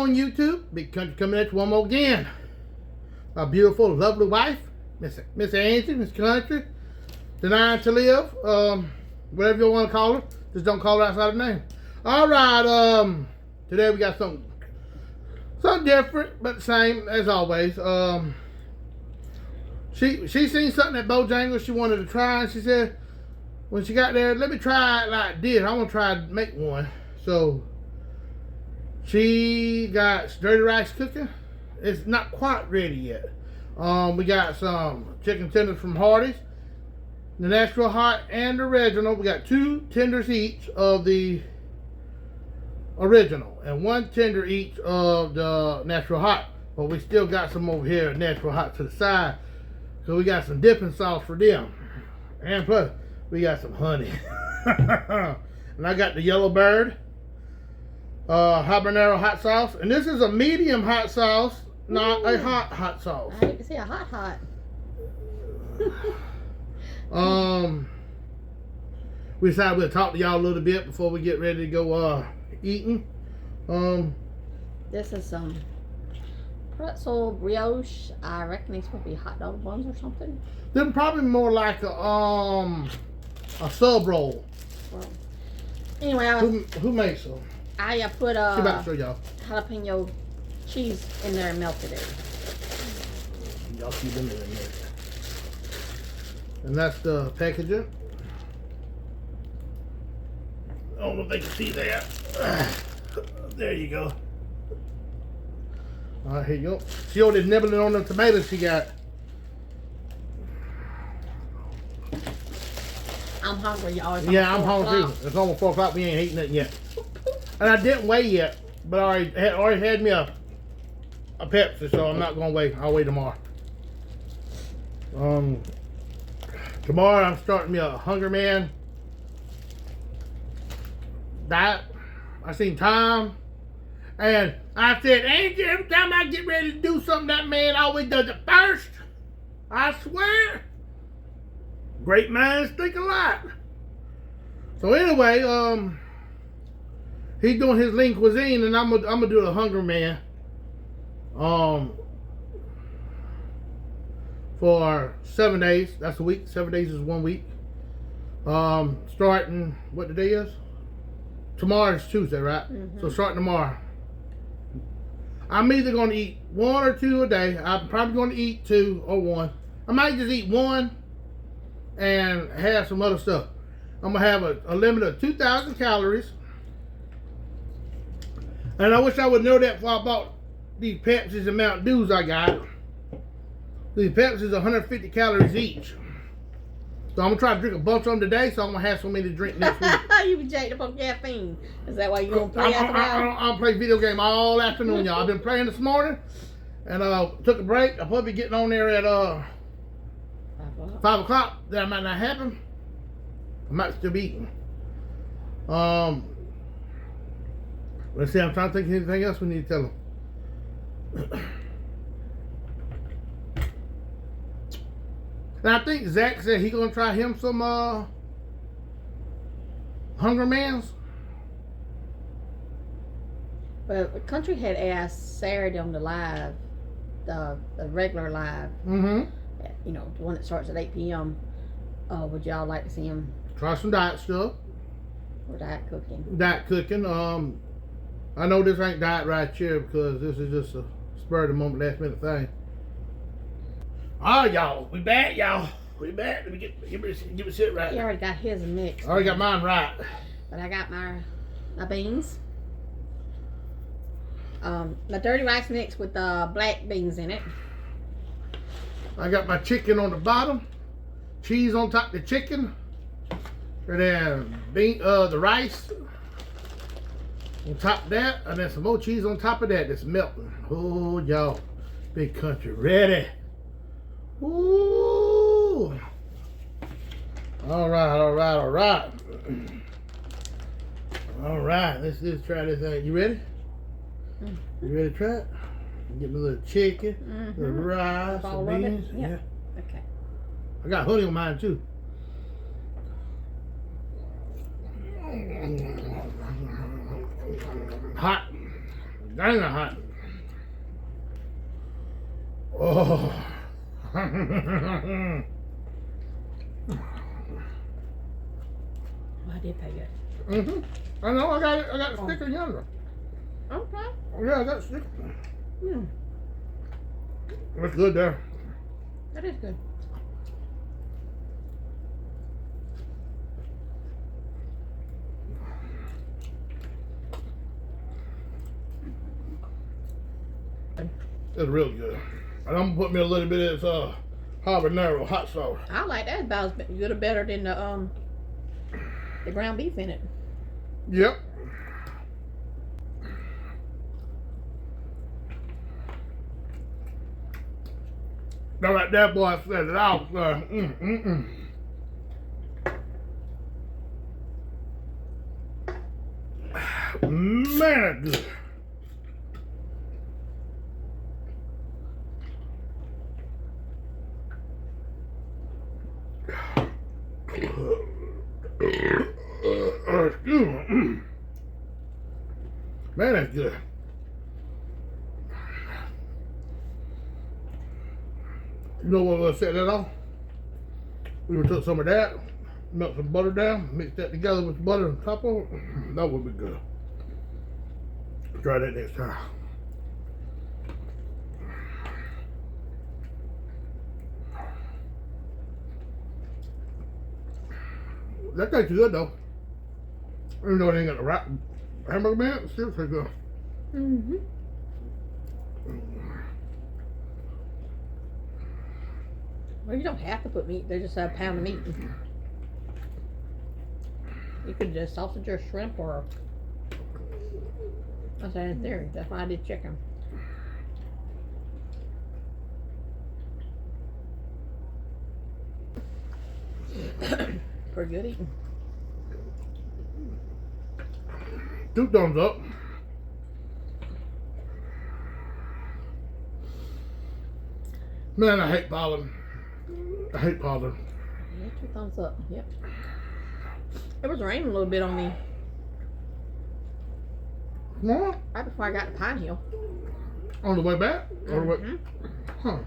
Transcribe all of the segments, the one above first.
on YouTube? Big Country coming at you one more again. My beautiful, lovely wife, Miss Angie, Miss Country, denying to live, whatever you want to call her. Just don't call her outside her name. All right, today we got something different, but the same as always. She seen something at Bojangles she wanted to try, and she said when she got there, let me try it like this. I want to try to make one. So she got dirty rice cooking. It's not quite ready yet. We got some chicken tenders from Hardees, the Nashville hot and the original. We got 2 tenders each of the original and 1 tender each of the Nashville hot. But we still got some over here Nashville hot to the side, so we got some dipping sauce for them, and plus we got some honey. And I got the yellow bird habanero hot sauce, and this is a medium hot sauce, not a hot sauce. I hate to see a hot. We decided we'll talk to y'all a little bit before we get ready to go eating. This is some pretzel brioche. I reckon these would be hot dog buns or something. They're probably more like a sub roll. Well, anyway, who makes them? I put She about to show y'all. jalapeno cheese in there and melted it. Y'all see them in there. And that's the packaging. I don't know if they can see that. There you go. All right, here you go. She already nibbling on the tomatoes she got. I'm hungry, y'all. Yeah, I'm hungry too. It's almost 4 o'clock. We ain't eating nothing yet. And I didn't weigh yet, but I already had me a Pepsi, so I'm not gonna wait. I'll wait tomorrow. Tomorrow I'm starting me a Hunger Man diet. I seen Tom, and I said, Angie, every time I get ready to do something, that man always does it first. I swear. Great minds think alike. So anyway, he's doing his lean cuisine, and I'm gonna do the Hunger Man. For 7 days. That's a week. 7 days is 1 week. Starting what the day is? Tomorrow is Tuesday, right? Mm-hmm. So starting tomorrow, I'm either gonna eat 1 or 2 a day. I'm probably gonna eat 2 or 1. I might just eat 1 and have some other stuff. I'm gonna have a limit of 2,000 calories. And I wish I would know that before I bought these Pepsis and Mountain Dews I got. These Pepsis are 150 calories each. So I'm gonna try to drink a bunch of them today, so I'm gonna have so many to drink next week. You be jacked up on caffeine. Is that why you gonna play after that? I'll play video game all afternoon, y'all. I've been playing this morning, and took a break. I'll probably be getting on there at 5 o'clock. That might not happen. I might still be eating. Let's see. I'm trying to think of anything else we need to tell them. And I think Zach said he's gonna try him some Hunger Mans. Well, the country had asked Saturday on the live, the regular live. Mm-hmm. You know, the one that starts at 8 p.m. Would y'all like to see him Try some diet stuff. for diet cooking? Diet cooking. I know this ain't diet right here because this is just a spur of the moment, last minute thing. All right, y'all. We back, y'all. We back. Let me give it sit right. He already got his mixed. I already got mine right. But I got my beans. My dirty rice mix with black beans in it. I got my chicken on the bottom, cheese on top of the chicken, and then the rice on top of that, and then some more cheese on top of that that's melting. Oh, y'all, Big Country ready. Ooh. All right. All right, let's just try this out. You ready? You ready to try it? Get me a little chicken, the rice, the beans. Yeah. Okay. I got honey on mine too. Hot. Dang hot. Oh. Well, I did pay good. I know. I got it. I got the sticker yonder. Okay. Yeah, I got the sticker. Hmm. That's good there. That is good. It's real good. And I'm gonna put me a little bit of this habanero hot sauce. I like that about as good or better than the ground beef in it. Yep. Now right there, boy, said it out. Man, that's good. Excuse me. Man, that's good. You know what we'll set that off? We would took some of that, melt some butter down, mix that together with the butter on top of it. That would be good. Try that next time. That tastes good though. Even though it ain't got the right hamburger man, it still tastes good. Mm-hmm. Well, you don't have to put meat. They just have a pound of meat. You could just sausage or shrimp or. That's in theory. That's why I did chicken. Pretty good eating. 2 thumbs up. Man, I hate pollen. I hate pollen. Yeah, 2 thumbs up. Yep. It was raining a little bit on me What? right before I got to Pine Hill. On the way back? Or the way? Huh.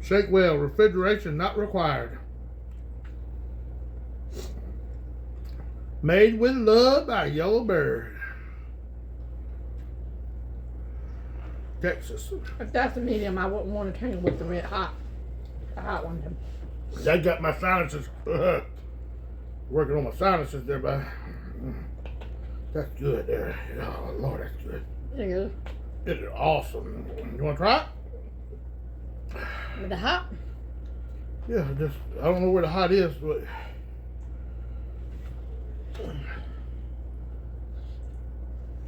Shake well. Refrigeration not required. Made with love by Yellow Bird. Texas. If that's a medium, I wouldn't want to turn it with the red hot. The hot one. That got my sinuses working on my sinuses there, but that's good there. Oh Lord, that's good. It is. It is awesome. You want to try it? With the hot? Yeah, just I don't know where the hot is, but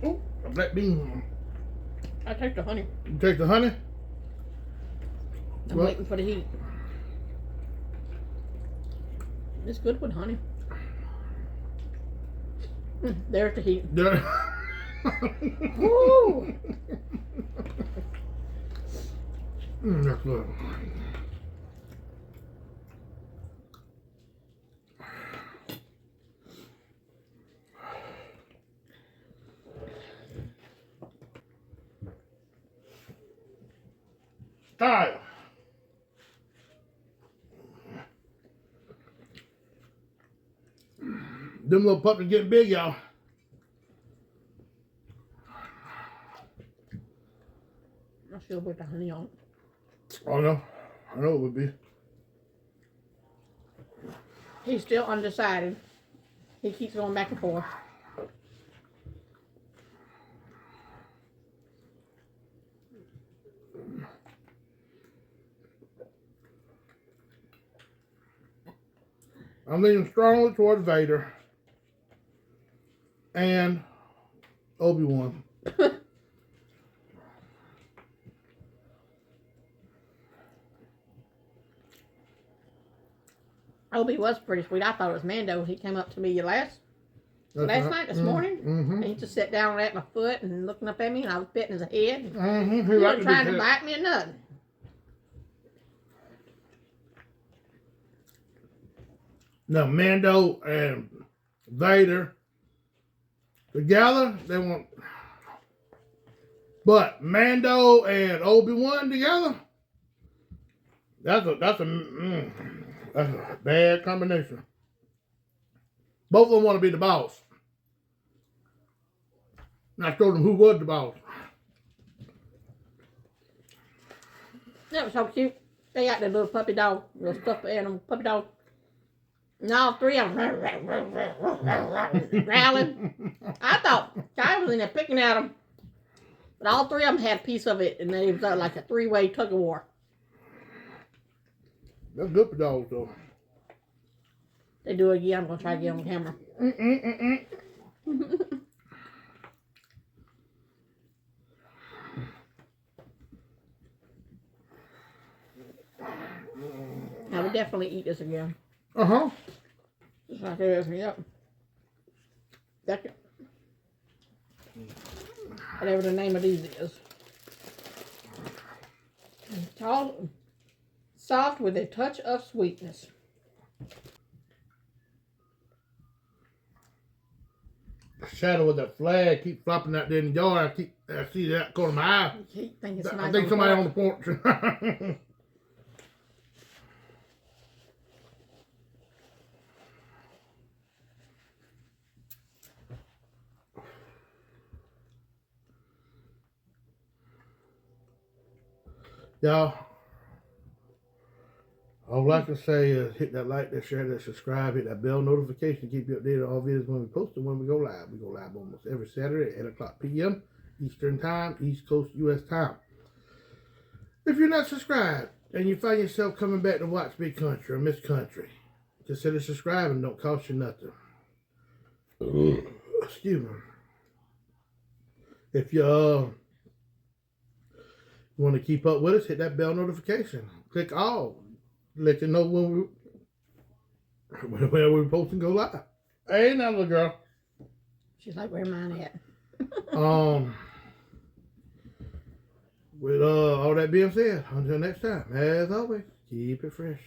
oh, a black bean. I take the honey. You take the honey? I'm waiting for the heat. It's good with honey. There's the heat. There. Woo! That's good. Kyle. Them little puppies getting big, y'all. I still put the honey on. Oh no, I know it would be. He's still undecided. He keeps going back and forth. I'm leaning strongly towards Vader and Obi-Wan. Obi was pretty sweet. I thought it was Mando. He came up to me last last night, this morning, Mm-hmm. and he just sat down at my foot and looking up at me, and I was petting his head. Mm-hmm. He wasn't trying to bite me or nothing. Now, Mando and Vader together, they want. But Mando and Obi-Wan together, that's a bad combination. Both of them want to be the boss. And I told them who was the boss. That was so cute. They got their little puppy dog, little stuffed animal puppy dog. And all three of them growling. I thought Kai was in there picking at them. But all three of them had a piece of it, and it was like a three-way tug of war. That's good for dogs, though. They do it again. I'm going to try to get on camera. I would definitely eat this again. Uh-huh. Just like this, yep. Second. Whatever the name of these is. Tall, soft with a touch of sweetness. Shadow of that flag keep flopping out there in the yard. I see that corner of my eye. I think somebody on the porch. Y'all, all I can say is hit that like, that share, that subscribe, hit that bell notification to keep you updated on all videos when we post and when we go live. We go live almost every Saturday at 8 o'clock p.m. Eastern Time, East Coast U.S. time. If you're not subscribed and you find yourself coming back to watch Big Country or Miss Country, consider subscribing. Don't cost you nothing. Excuse me. If you want to keep up with us, hit that bell notification. Click all. Let you know when we're supposed to go live. Hey, now little girl. She's like, where mine at? With all that being said, until next time, as always, keep it fresh.